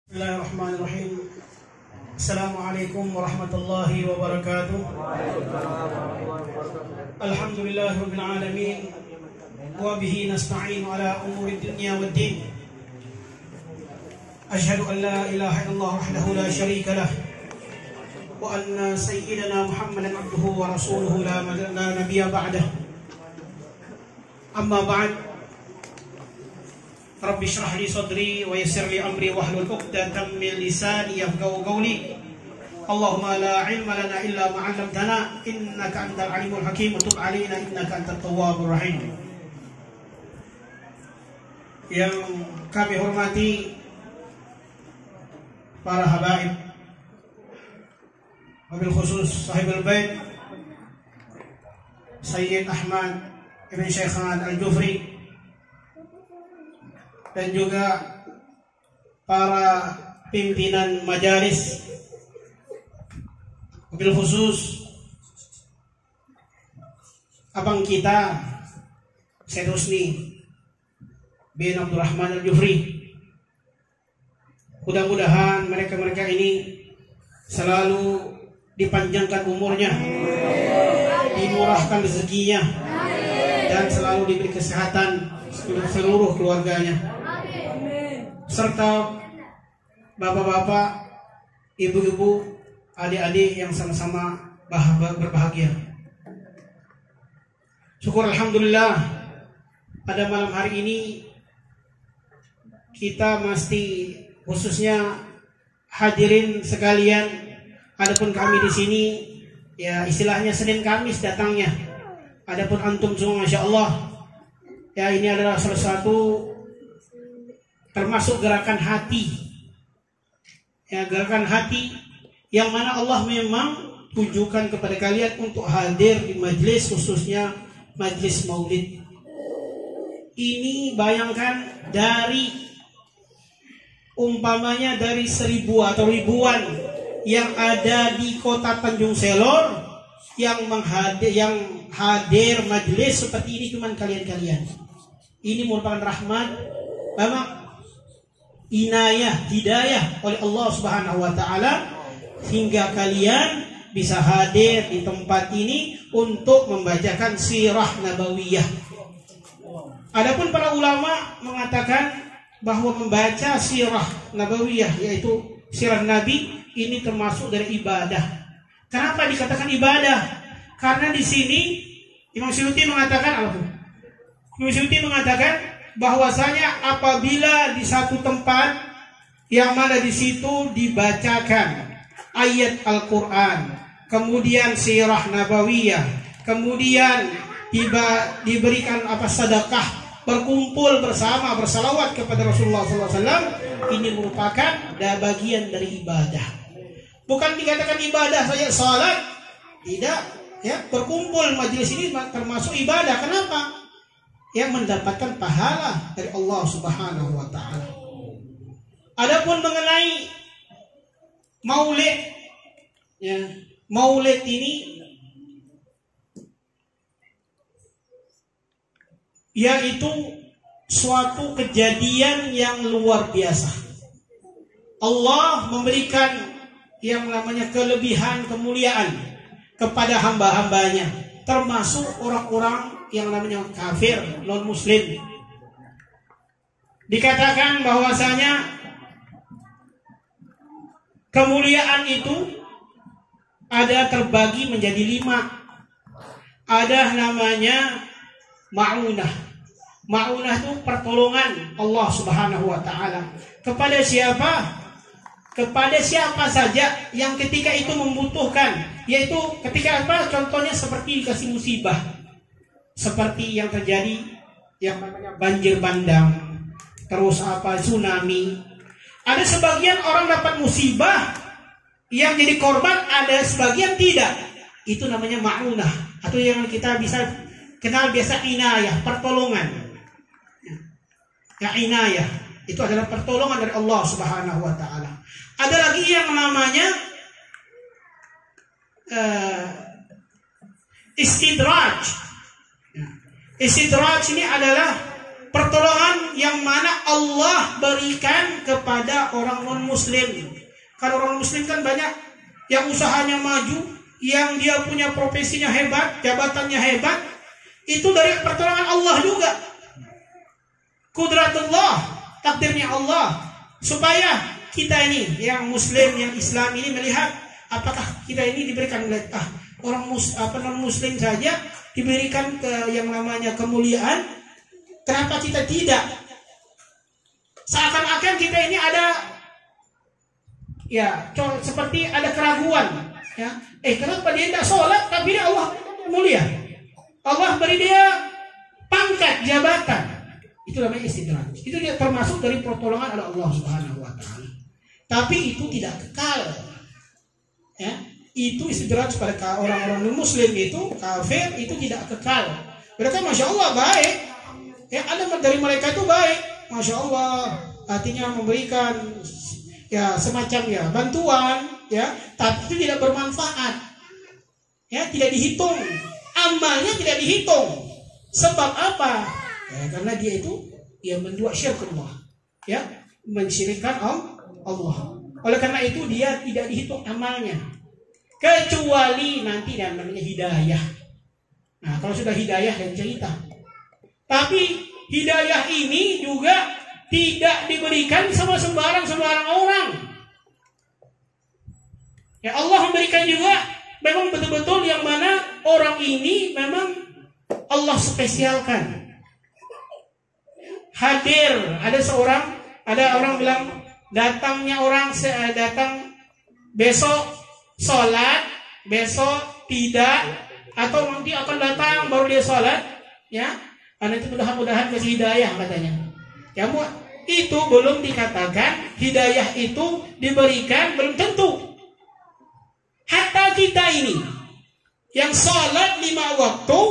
Bismillahirrahmanirrahim. Assalamualaikum warahmatullahi wabarakatuh. Alhamdulillahirabbil alamin wa bihi nasta'in ala umuri dunya waddin. Asyhadu an la ilaha illallah wahdahu la syarika lah wa anna sayyidana Muhammadan abduhu wa rasuluhu la nabiyya ba'dah. Amma ba'd. Rabbi shrah li sadri wa yassir li amri wahlul 'uqdatam min lisani yafqahu qawli. Allahumma la 'ilma lana illa ma 'allamtana innaka antal 'alimul hakim wa tub 'alaina innaka antat tawwabur rahim. Yang kami hormati para habaib, wabil khusus sahibul bait Sayyid Ahmad Ibn Syekhan Al-Jufri, dan juga para pimpinan majalis, wabil khusus abang kita Syed Husni bin Abdurrahman Al-Jufri. Mudah-mudahan mereka ini selalu dipanjangkan umurnya, dimurahkan rezekinya, dan selalu diberi kesehatan seluruh keluarganya, serta bapak-bapak, ibu-ibu, adik-adik yang sama-sama berbahagia. Syukur alhamdulillah, pada malam hari ini kita mesti khususnya hadirin sekalian, adapun kami di sini ya istilahnya Senin Kamis datangnya. Adapun antum semua Masya Allah, ya ini adalah salah satu termasuk gerakan hati, ya gerakan hati yang mana Allah memang tujukan kepada kalian untuk hadir di majelis, khususnya majelis maulid. Ini bayangkan dari umpamanya dari 1000 atau ribuan yang ada di kota Tanjung Selor yang hadir majelis seperti ini cuma kalian-kalian. Ini merupakan rahmat, memang inayah, hidayah oleh Allah Subhanahu wa taala hingga kalian bisa hadir di tempat ini untuk membacakan sirah nabawiyah. Adapun para ulama mengatakan bahwa membaca sirah nabawiyah, yaitu sirah Nabi, ini termasuk dari ibadah. Kenapa dikatakan ibadah? Karena di sini Imam Suyuti mengatakan bahwasanya apabila di satu tempat yang mana di situ dibacakan ayat Al-Quran, kemudian sirah nabawiyah, kemudian diberikan sedekah, berkumpul bersama bersalawat kepada Rasulullah SAW, ini merupakan bagian dari ibadah. Bukan dikatakan ibadah saja salat, tidak. Ya, berkumpul majelis ini termasuk ibadah. Kenapa? Yang mendapatkan pahala dari Allah Subhanahu wa taala. Adapun mengenai maulid, ya, maulid ini yaitu suatu kejadian yang luar biasa. Allah memberikan yang namanya kelebihan, kemuliaan kepada hamba-hambanya, termasuk orang-orang yang namanya kafir, non-muslim. Dikatakan bahwasanya kemuliaan itu ada terbagi menjadi 5. Ada namanya ma'unah. Ma'unah itu pertolongan Allah Subhanahu wa taala. Kepada siapa? Kepada siapa saja yang ketika itu membutuhkan, yaitu ketika apa? Contohnya seperti dikasih musibah, seperti yang terjadi yang namanya banjir bandang, terus tsunami. Ada sebagian orang dapat musibah yang jadi korban, ada sebagian tidak. Itu namanya ma'unah, atau yang kita bisa kenal biasa inayah, pertolongan. Ya, inayah itu adalah pertolongan dari Allah Subhanahu wa taala. Ada lagi yang namanya istidraj. Istidraj ini adalah pertolongan yang mana Allah berikan kepada orang non-muslim. Kan orang muslim kan banyak yang usahanya maju, yang dia punya profesinya hebat, jabatannya hebat. Itu dari pertolongan Allah juga. Kudratullah, takdirnya Allah. Supaya kita ini, yang muslim, yang Islam ini melihat apakah kita ini diberikan orang non-muslim saja diberikan yang namanya kemuliaan. Kenapa kita tidak? Seakan-akan kita ini ada seperti ada keraguan. Ya, kenapa dia tidak sholat tapi dia Allah mulia? Allah beri dia pangkat jabatan. Itu namanya istidraj. Itu dia termasuk dari pertolongan oleh Allah Subhanahu wa taala. Tapi itu tidak kekal. Ya, itu istidraj pada orang-orang muslim itu kafir itu tidak kekal. Mereka masya Allah baik. Ya, ada dari mereka itu baik, masya Allah. Artinya memberikan semacam bantuan, tapi itu tidak bermanfaat. Ya, tidak dihitung. Amalnya tidak dihitung. Sebab apa? Karena dia itu menduak syirkullah, mensyirikkan Allah. Oleh karena itu dia tidak dihitung amalnya, kecuali nanti yang namanya hidayah. Nah, kalau sudah hidayah dan cerita. Tapi hidayah ini juga tidak diberikan sama sembarang orang. Ya, Allah memberikan juga memang betul-betul yang mana orang ini memang Allah spesialkan. Hadir, ada orang bilang datang besok sholat, besok tidak, atau nanti akan datang baru dia sholat, karena itu mudah-mudahan kasih hidayah katanya. Ya, itu belum dikatakan hidayah itu diberikan, belum tentu. Hatta kita ini yang sholat 5 waktu,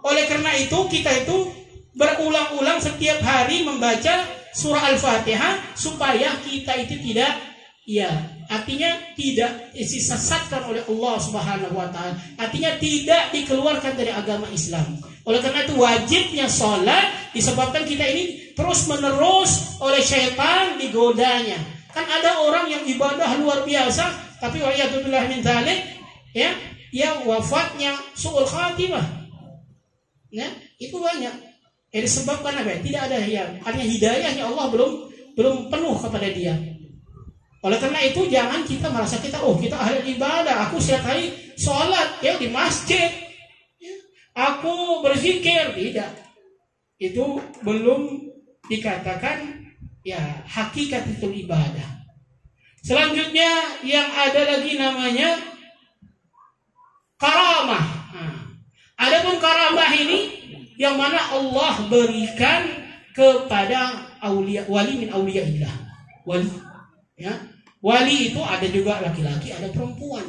oleh karena itu kita itu berulang-ulang setiap hari membaca surah Al-Fatihah supaya kita itu tidak, artinya tidak disesatkan oleh Allah Subhanahu wa taala. Artinya tidak dikeluarkan dari agama Islam. Oleh karena itu wajibnya sholat disebabkan kita ini terus-menerus oleh syaitan digodanya. Kan ada orang yang ibadah luar biasa, tapi wa'iyatubillah min dzalik, wafatnya su'ul khatimah. Itu banyak. Disebabkan apa? Tidak ada hanya hidayahnya Allah belum penuh kepada dia. Oleh karena itu jangan kita merasa kita ahli ibadah, aku setiap hari sholat di masjid, aku berzikir, tidak. Itu belum dikatakan hakikat itu ibadah. Selanjutnya yang ada lagi namanya karamah. Adapun karamah ini yang mana Allah berikan kepada wali min auliyaillah. Wali, wali itu ada juga laki-laki, ada perempuan.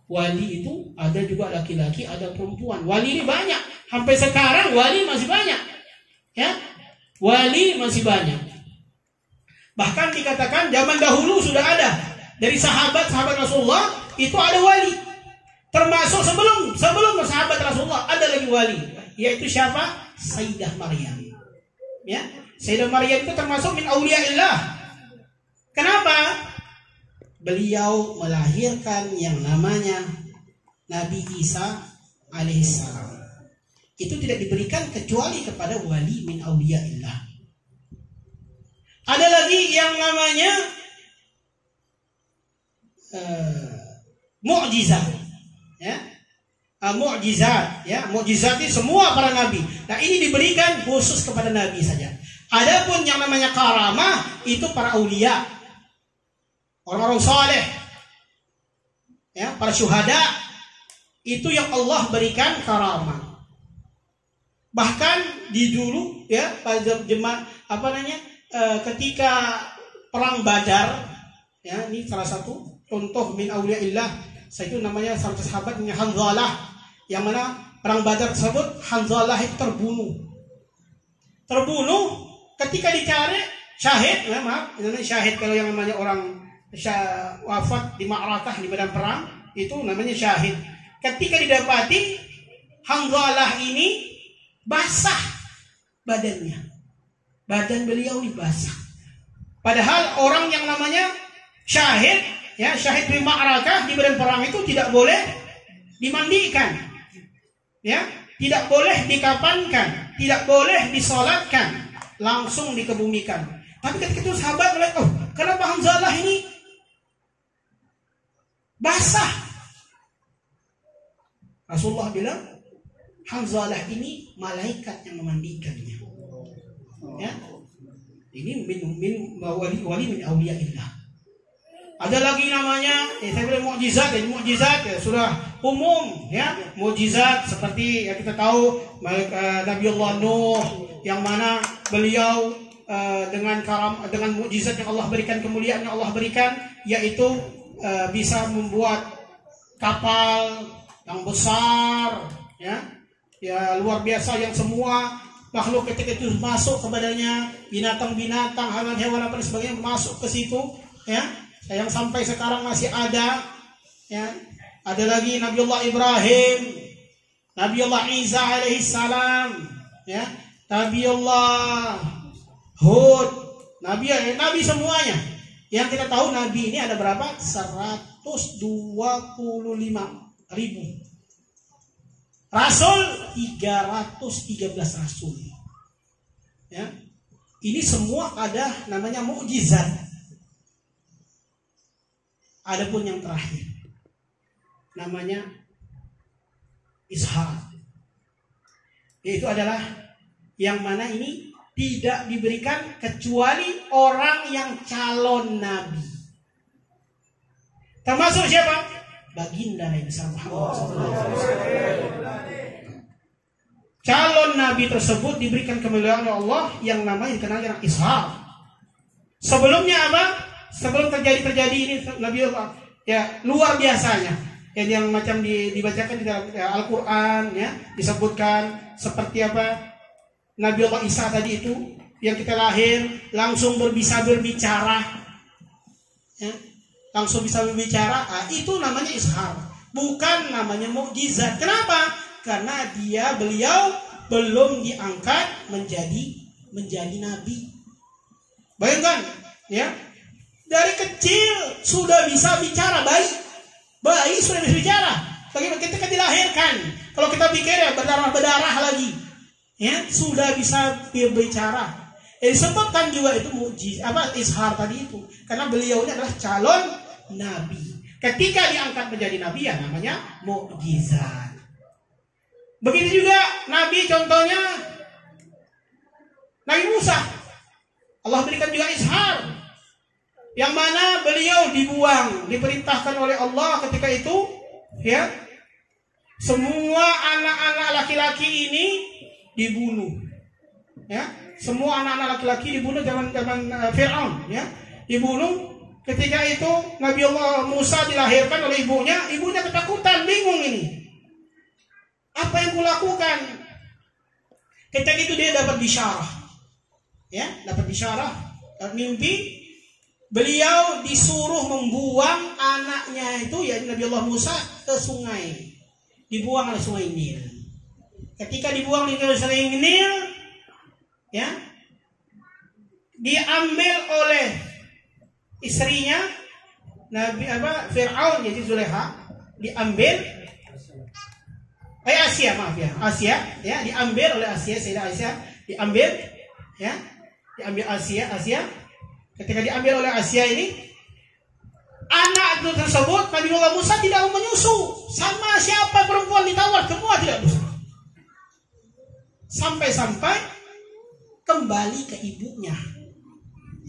Wali itu ada juga laki-laki, ada perempuan. Wali ini banyak. Sampai sekarang wali masih banyak. Wali masih banyak. Bahkan dikatakan zaman dahulu sudah ada. Dari sahabat-sahabat Rasulullah itu ada wali. Termasuk sebelum sahabat Rasulullah ada lagi wali. Yaitu siapa? Sayyidah Maryam. Sayyidah Maryam itu termasuk min auliyaillah. Kenapa? Beliau melahirkan yang namanya Nabi Isa alaihissalam. Itu tidak diberikan kecuali kepada wali min auliyaillah. Ada lagi yang namanya mukjizat. Mukjizat, mukjizat itu semua para nabi. Nah, ini diberikan khusus kepada nabi saja. Adapun yang namanya karamah itu para aulia, orang-orang saleh, para syuhada, itu yang Allah berikan karamah. Bahkan di dulu pada ketika perang Badar, ini salah satu contoh min auliyaillah. Saya itu namanya sahabat Hanzalah, yang mana perang Badar tersebut Hanzalah itu terbunuh ketika dicari syahid. Syahid kalau yang namanya orang wafat di ma'rakah, di medan perang, itu namanya syahid. Ketika didapati Hanzalah ini basah badannya. Badan beliau dibasah. Padahal orang yang namanya syahid, ya, syahid di ma'rakah, di medan perang itu tidak boleh dimandikan. Ya, tidak boleh dikafankan, tidak boleh disolatkan, langsung dikebumikan. Tapi ketika itu sahabat melihat, oh, kenapa Hamzah ini basah? Rasulullah bilang, Hamzah ini malaikat yang memandikannya. Ya, ini min wali min auliyaillah. Ada lagi namanya, saya bilang mukjizat, ya, mukjizat ya sudah umum, ya, mukjizat seperti yang kita tahu Nabiullah Nuh, yang mana beliau dengan mukjizat yang Allah berikan, kemuliaan yang Allah berikan, yaitu bisa membuat kapal yang besar, ya luar biasa, yang semua makhluk ketika itu masuk kepadanya, binatang-binatang, hewan-hewan apa dan sebagainya masuk ke situ, ya, yang sampai sekarang masih ada, ya. Ada lagi Nabiullah Ibrahim, Nabiullah Isa alaihissalam, ya, Nabiullah Hud, Nabi semuanya. Yang kita tahu Nabi ini ada berapa? 125.000. Rasul 313 rasul. Ya. Ini semua ada namanya mukjizat. Adapun yang terakhir namanya ishar. Yaitu adalah yang mana ini tidak diberikan kecuali orang yang calon nabi. Termasuk siapa? Baginda Nabi Muhammad SAW. Calon nabi tersebut diberikan kemuliaan oleh Allah yang namanya dikenal dengan ishar. Sebelumnya apa? Sebelum terjadi ini Nabi Allah, ya, luar biasanya. Yang macam dibacakan di dalam Al-Quran, ya, disebutkan seperti apa? Nabi Allah Isa tadi itu yang kita lahir langsung bisa berbicara, ya, langsung bisa berbicara. Itu namanya ishar, bukan namanya mukjizat. Kenapa? Karena beliau belum diangkat menjadi nabi. Bayangkan, ya, dari kecil sudah bisa bicara, bayi sudah bisa bicara. Bagaimana ketika dilahirkan? Kalau kita pikir ya berdarah lagi, ya, sudah bisa berbicara. Disebutkan juga itu mukjizat, ishar tadi itu, karena beliau ini adalah calon nabi. Ketika diangkat menjadi nabi, ya namanya mukjizat. Begitu juga nabi, contohnya Nabi Musa. Allah berikan juga ishar, yang mana beliau dibuang, diperintahkan oleh Allah ketika itu, ya, semua anak-anak laki-laki ini dibunuh, ya, semua anak-anak laki-laki dibunuh zaman Fir'aun, ya, dibunuh. Ketika itu Nabi Allah Musa dilahirkan oleh ibunya ketakutan, bingung ini, apa yang kulakukan? Ketika itu dia dapat bisyarah, ya, dapat mimpi. Beliau disuruh membuang anaknya itu, ya, Nabi Allah Musa, ke sungai. Dibuang oleh sungai Nil. Ketika dibuang di sungai Nil, ya, diambil oleh istrinya Fir'aun, yaitu Zulekha, diambil Asia, ya, diambil oleh Sayyidah Aisyah, diambil Asia. Ketika diambil oleh Asia ini, anak itu tersebut, Nabi Allah Musa tidak mau menyusu. Sama siapa perempuan ditawar, semua tidak bisa. Sampai kembali ke ibunya,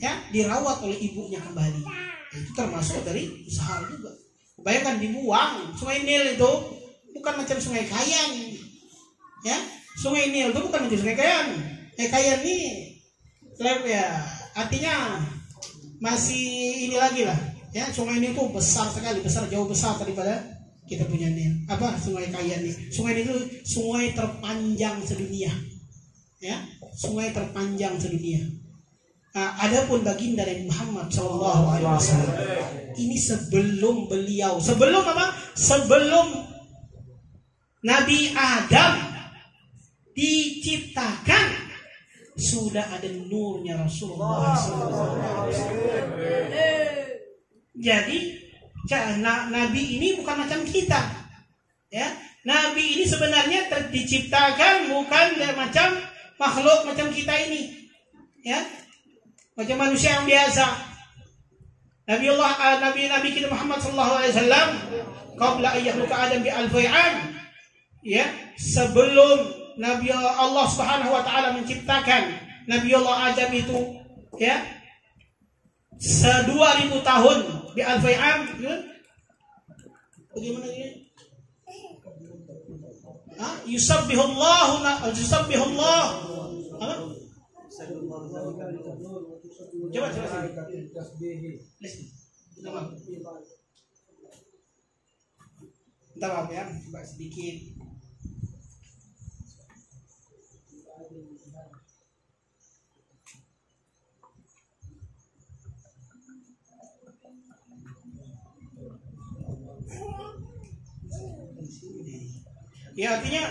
ya, dirawat oleh ibunya kembali. Itu termasuk dari usaha juga. Bayangkan dibuang. Sungai Nil itu bukan macam sungai Kayan, ya. Sungai Nil itu bukan macam sungai Kayan. Kayan ini, ya, artinya masih ini lagi lah, ya. Sungai Nil itu besar sekali, jauh besar daripada kita punya Nil. Sungai Kayan ini. Sungai Nil itu sungai terpanjang sedunia, ya, sungai terpanjang sedunia. Adapun baginda Nabi Muhammad SAW ini sebelum Nabi Adam diciptakan, sudah ada nurnya Rasulullah SAW. Jadi Nabi ini bukan macam kita, ya. Nabi ini sebenarnya diciptakan bukan macam makhluk macam kita ini, ya, macam manusia yang biasa. Nabi kita Muhammad sallallahu alaihi wasallam qabla an yakhluqa Adam bi alfi am, ya, sebelum Nabi Allah Subhanahu wa taala menciptakan Nabi Allah Adam itu, ya, 2000 tahun bi alfi am, ya. Bagaimana ini? Yusabbihullah. Apa? Coba minta maaf ya, coba sedikit. Ya, artinya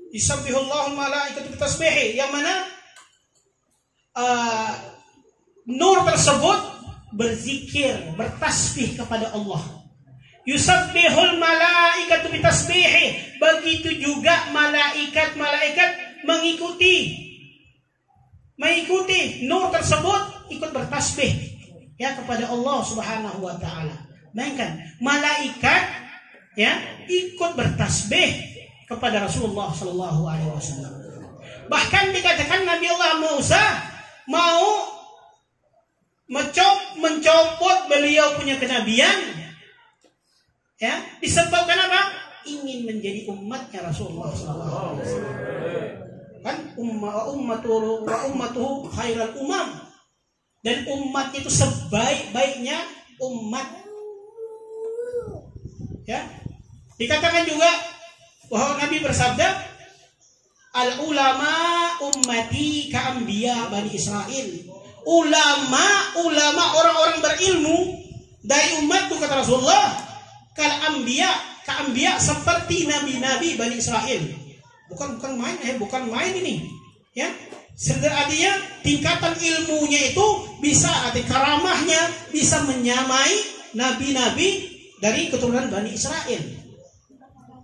yusabbihullahu malaikatu bitasbihi, yang mana nur tersebut berzikir, bertasbih kepada Allah. Yusabbihul malaikatu bitasbihi, begitu juga malaikat mengikuti nur tersebut, ikut bertasbih, ya, kepada Allah Subhanahu wa taala. Bayangkan, malaikat, ya, ikut bertasbih kepada Rasulullah sallallahu alaihi wasallam. Bahkan dikatakan Nabi Allah Musa mau mencopot beliau punya kenabian, ya, disebabkan apa? Ingin menjadi umatnya Rasulullah sallallahu alaihi wasallam. Kan ummatuhu khairal umam, dan umat itu sebaik-baiknya umat, ya. Dikatakan juga bahwa Nabi bersabda, al ulama ummati ka anbiya Bani Israel. Ulama orang-orang berilmu dari umatku, kata Rasulullah, kal anbiya seperti nabi-nabi Bani Israel. Bukan main ini, ya. Artinya tingkatan ilmunya itu bisa, karamahnya bisa menyamai nabi-nabi dari keturunan Bani Israel.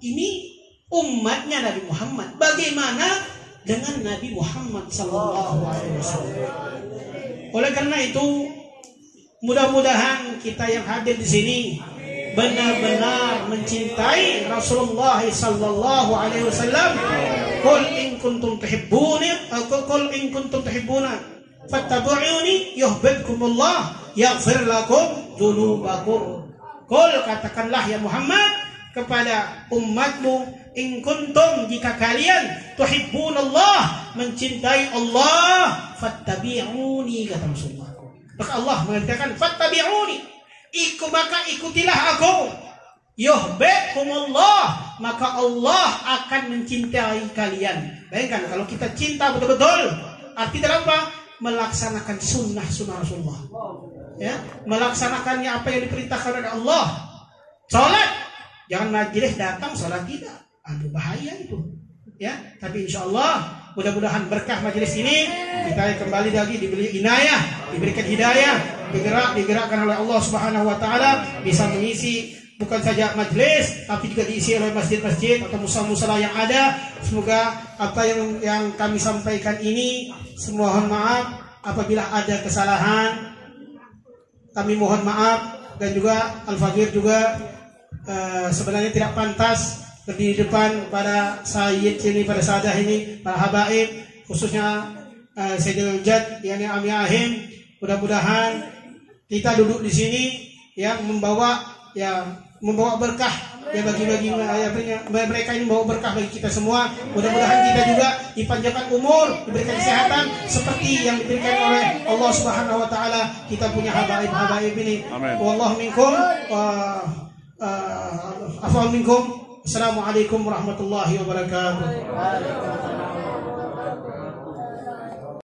Ini umatnya Nabi Muhammad. Bagaimana dengan Nabi Muhammad sallallahu alaihi wasallam? Oleh karena itu, mudah-mudahan kita yang hadir di sini benar-benar mencintai Rasulullah sallallahu alaihi wasallam. Qul in kuntum tuhibbuna fattabi'uni yuhibbukumullah yaghfir lakum dzunubakum. Qul, katakanlah ya Muhammad kepada umatmu, in kuntum, jika kalian tuhibbunallah, mencintai Allah, fattabi'uni, kata Rasulullah. Maka Allah mengatakan fattabi'uni, maka ikutilah aku. Yuhibbukumullah, maka Allah akan mencintai kalian. Bayangkan kalau kita cinta betul-betul, artinya apa? Melaksanakan sunnah Rasulullah, ya, melaksanakannya apa yang diperintahkan oleh Allah. Salat, jangan majelis datang salat tidak, aduh bahaya itu, ya. Tapi insya Allah mudah-mudahan berkah majelis ini, kita kembali lagi diberikan hidayah, digerakkan oleh Allah Subhanahu wa taala, bisa mengisi bukan saja majelis, tapi juga diisi oleh masjid-masjid atau musala-musala yang ada. Semoga apa yang kami sampaikan ini, mohon maaf apabila ada kesalahan, kami mohon maaf. Dan juga Al-Faqir juga sebenarnya tidak pantas berdiri di depan pada Sayyid ini, pada Sadah ini, para habaib, khususnya Sayyidul Jad yakni Ami Ahim. Mudah-mudahan kita duduk di sini yang membawa berkah, ya, bagi mereka ini membawa berkah bagi kita semua. Mudah-mudahan kita juga dipanjangkan umur, diberikan kesehatan seperti yang diberikan oleh Allah Subhanahu wa taala. Kita punya habaib ini. Wallahu minkum afwan minkum. Assalamualaikum warahmatullahi wabarakatuh.